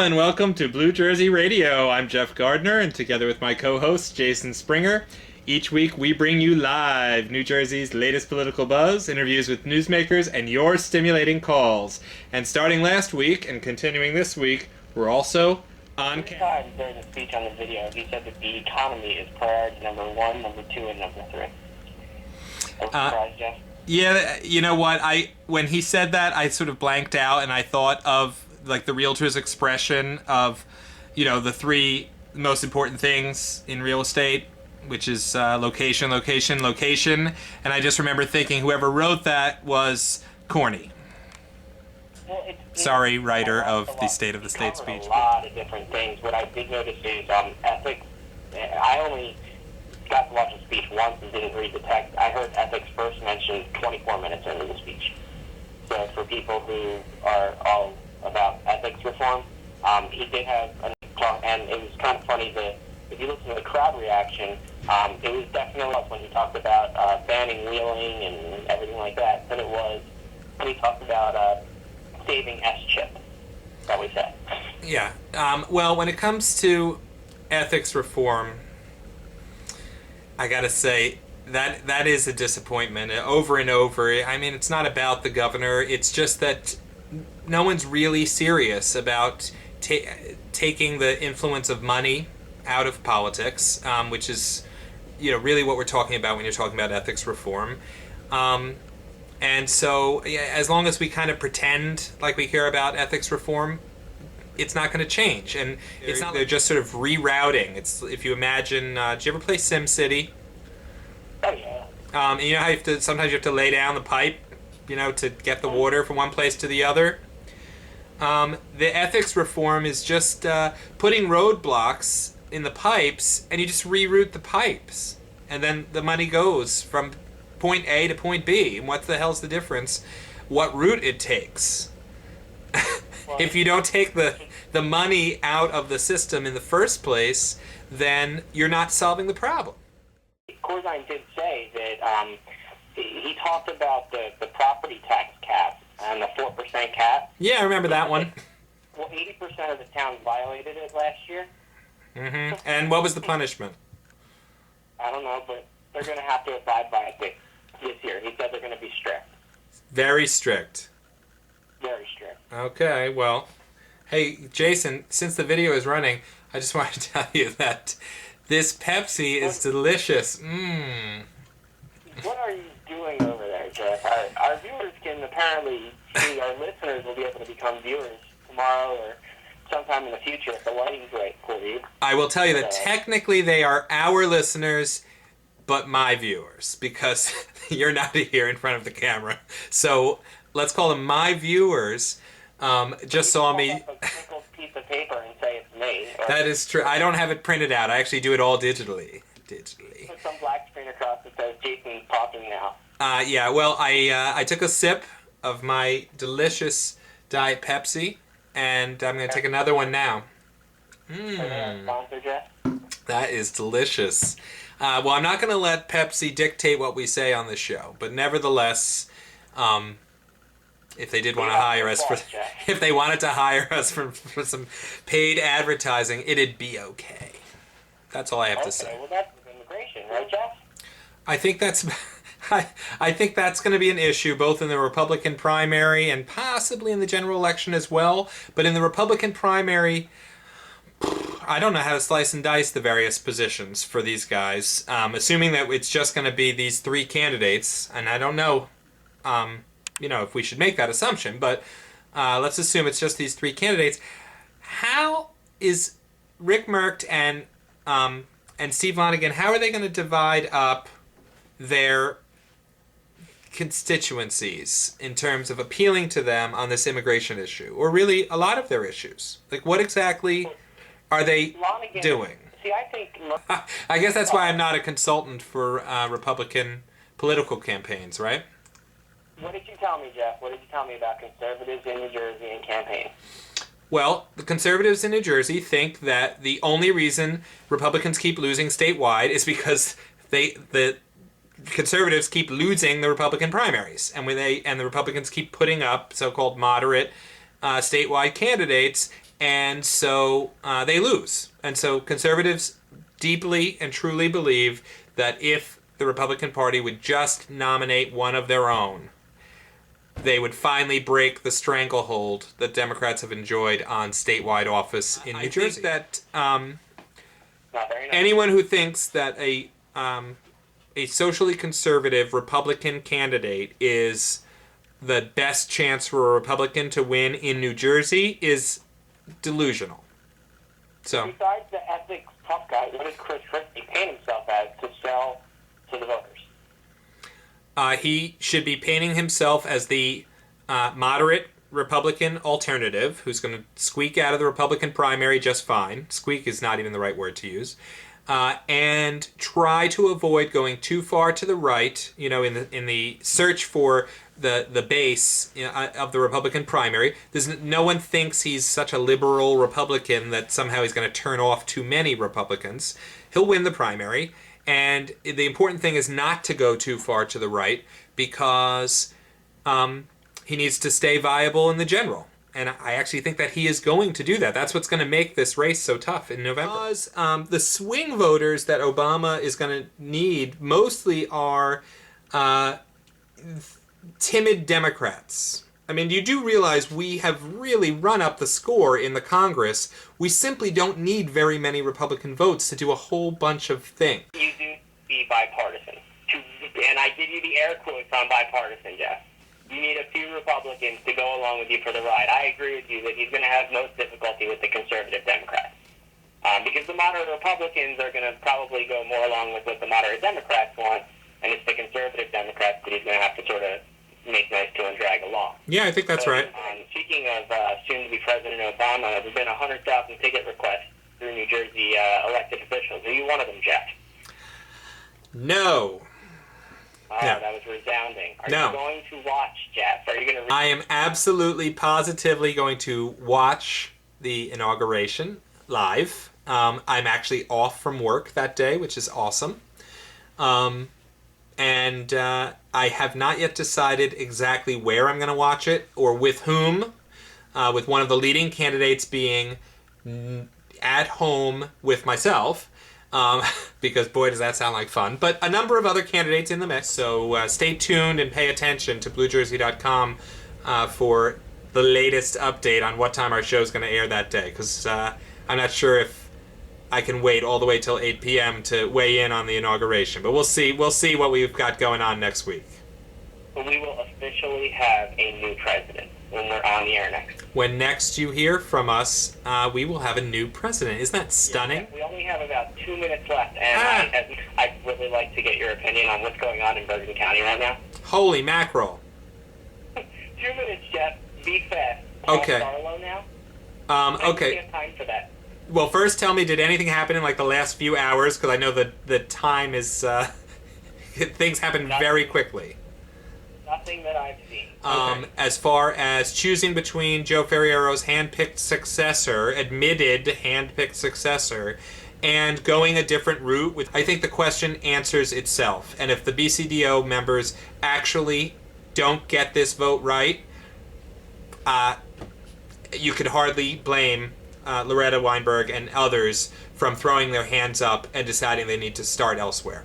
and welcome to Blue Jersey Radio. I'm Jeff Gardner, and together with my co-host, Jason Springer, each week we bring you live New Jersey's latest political buzz, interviews with newsmakers, and your stimulating calls. And starting last week and continuing this week, we're also on camera. During the speech on the video, he said that the economy is priority number 1, number 2, and number 3. Surprised, Jeff? Yeah, you know what? When he said that, I sort of blanked out, and I thought of like the realtor's expression of, the three most important things in real estate, which is location, location, location. And I just remember thinking whoever wrote that was corny. Well, Sorry, writer of the State of the State speech. A lot of different things. What I did notice is ethics. I only got to watch the speech once and didn't read the text. I heard ethics first mentioned 24 minutes into the speech. So for people who are all about ethics reform, he did have a talk, and it was kind of funny that if you listen to the crowd reaction, it was definitely less when he talked about banning wheeling and everything like that than it was when he talked about saving S-chip, that we said. Yeah. Well, when it comes to ethics reform, I gotta say that is a disappointment over and over. I mean, it's not about the governor. It's just that no one's really serious about taking the influence of money out of politics, which is, really what we're talking about when you're talking about ethics reform. And so, as long as we kind of pretend like we care about ethics reform, it's not going to change. And it's not. They're just sort of rerouting. It's, if you imagine, did you ever play SimCity? Oh yeah. And you know how sometimes you have to lay down the pipe, to get the water from one place to the other. The ethics reform is just putting roadblocks in the pipes, and you just reroute the pipes, and then the money goes from point A to point B. And what the hell's the difference? What route it takes? If you don't take the money out of the system in the first place, then you're not solving the problem. Corzine did say that he talked about the property tax cap and the 4% cap. Yeah, I remember that one. Well, 80% of the towns violated it last year. Mm-hmm. And what was the punishment? I don't know, but they're going to have to abide by it this year. He said they're going to be strict. Very strict. Very strict. Okay, well, hey, Jason, since the video is running, I just wanted to tell you that this Pepsi is delicious. Mmm. What are you doing over there, Jeff? Our viewers can apparently see, our listeners will be able to become viewers tomorrow or sometime in the future if the lighting's right for you. I will tell you that technically they are our listeners, but my viewers, because you're not here in front of the camera. So let's call them my viewers. Just saw me. A single piece of paper and say it's me. That is true. I don't have it printed out. I actually do it all digitally. Put some black screen across that says Jason's talking now. Yeah. Well, I took a sip of my delicious Diet Pepsi, and I'm going to take another one now. Sponsor, Jeff? That is delicious. Well, I'm not going to let Pepsi dictate what we say on the show, but nevertheless, if they did want to hire us if they wanted to hire us for some paid advertising, it'd be okay. That's all I have to say. Well, that's immigration, right, Jeff? I think that's going to be an issue both in the Republican primary and possibly in the general election as well. But in the Republican primary, I don't know how to slice and dice the various positions for these guys. Assuming that it's just going to be these three candidates, and I don't know, if we should make that assumption. But let's assume it's just these three candidates. How is Rick Merkt and Steve Lonegan, how are they going to divide up their constituencies in terms of appealing to them on this immigration issue, or really a lot of their issues? Like, what exactly are they doing? See, I think... I guess that's why I'm not a consultant for Republican political campaigns, right? What did you tell me, Jeff? What did you tell me about conservatives in New Jersey and campaign? Well, the conservatives in New Jersey think that the only reason Republicans keep losing statewide is because the conservatives keep losing the Republican primaries, and the Republicans keep putting up so-called moderate statewide candidates, and so they lose. And so conservatives deeply and truly believe that if the Republican Party would just nominate one of their own, they would finally break the stranglehold that Democrats have enjoyed on statewide office in New Jersey. I think that anyone who thinks that a socially conservative Republican candidate is the best chance for a Republican to win in New Jersey is delusional. So, besides the ethics tough guy, what did Chris Christie paint himself as to sell to the voters? He should be painting himself as the moderate Republican alternative who's going to squeak out of the Republican primary just fine. Squeak is not even the right word to use. And try to avoid going too far to the right, in the search for the base of the Republican primary. No one thinks he's such a liberal Republican that somehow he's going to turn off too many Republicans. He'll win the primary. And the important thing is not to go too far to the right because he needs to stay viable in the general. And I actually think that he is going to do that. That's what's going to make this race so tough in November. Because the swing voters that Obama is going to need mostly are timid Democrats. I mean, you do realize we have really run up the score in the Congress. We simply don't need very many Republican votes to do a whole bunch of things. You do be bipartisan. And I give you the air quotes on bipartisan, Jeff. You need a few Republicans to go along with you for the ride. I agree with you that he's going to have most difficulty with the conservative Democrats. Because the moderate Republicans are going to probably go more along with what the moderate Democrats want, and it's the conservative Democrats that he's going to have to sort of make nice to and drag along. Yeah, I think that's right. Speaking of soon-to-be President Obama, there's been 100,000 ticket requests through New Jersey elected officials. Are you one of them, Jeff? No. Oh, No. That was resounding. Are No. you going to watch, Jeff? Are you going to? I am absolutely, positively going to watch the inauguration live. I'm actually off from work that day, which is awesome. And I have not yet decided exactly where I'm going to watch it or with whom, with one of the leading candidates being at home with myself. Because boy does that sound like fun. But a number of other candidates in the mix, so stay tuned and pay attention to BlueJersey.com for the latest update on what time our show is going to air that day, because I'm not sure if I can wait all the way till 8 p.m. to weigh in on the inauguration. But we'll see what we've got going on next week. But we will officially have a new president when we're on the air next. When next you hear from us, we will have a new president. Isn't that stunning? Yeah, we only have about 2 minutes left, and I'd really like to get your opinion on what's going on in Bergen County right now. Holy mackerel. 2 minutes, Jeff. Be fast. Okay. Barlow now? Okay. We have time for that. Well, first tell me, did anything happen in like the last few hours? Because I know that the time is... things happen very quickly. Nothing that I've seen. As far as choosing between Joe Ferriero's hand-picked successor, admitted hand-picked successor, and going a different route, I think the question answers itself. And if the BCDO members actually don't get this vote right, you could hardly blame Loretta Weinberg and others from throwing their hands up and deciding they need to start elsewhere.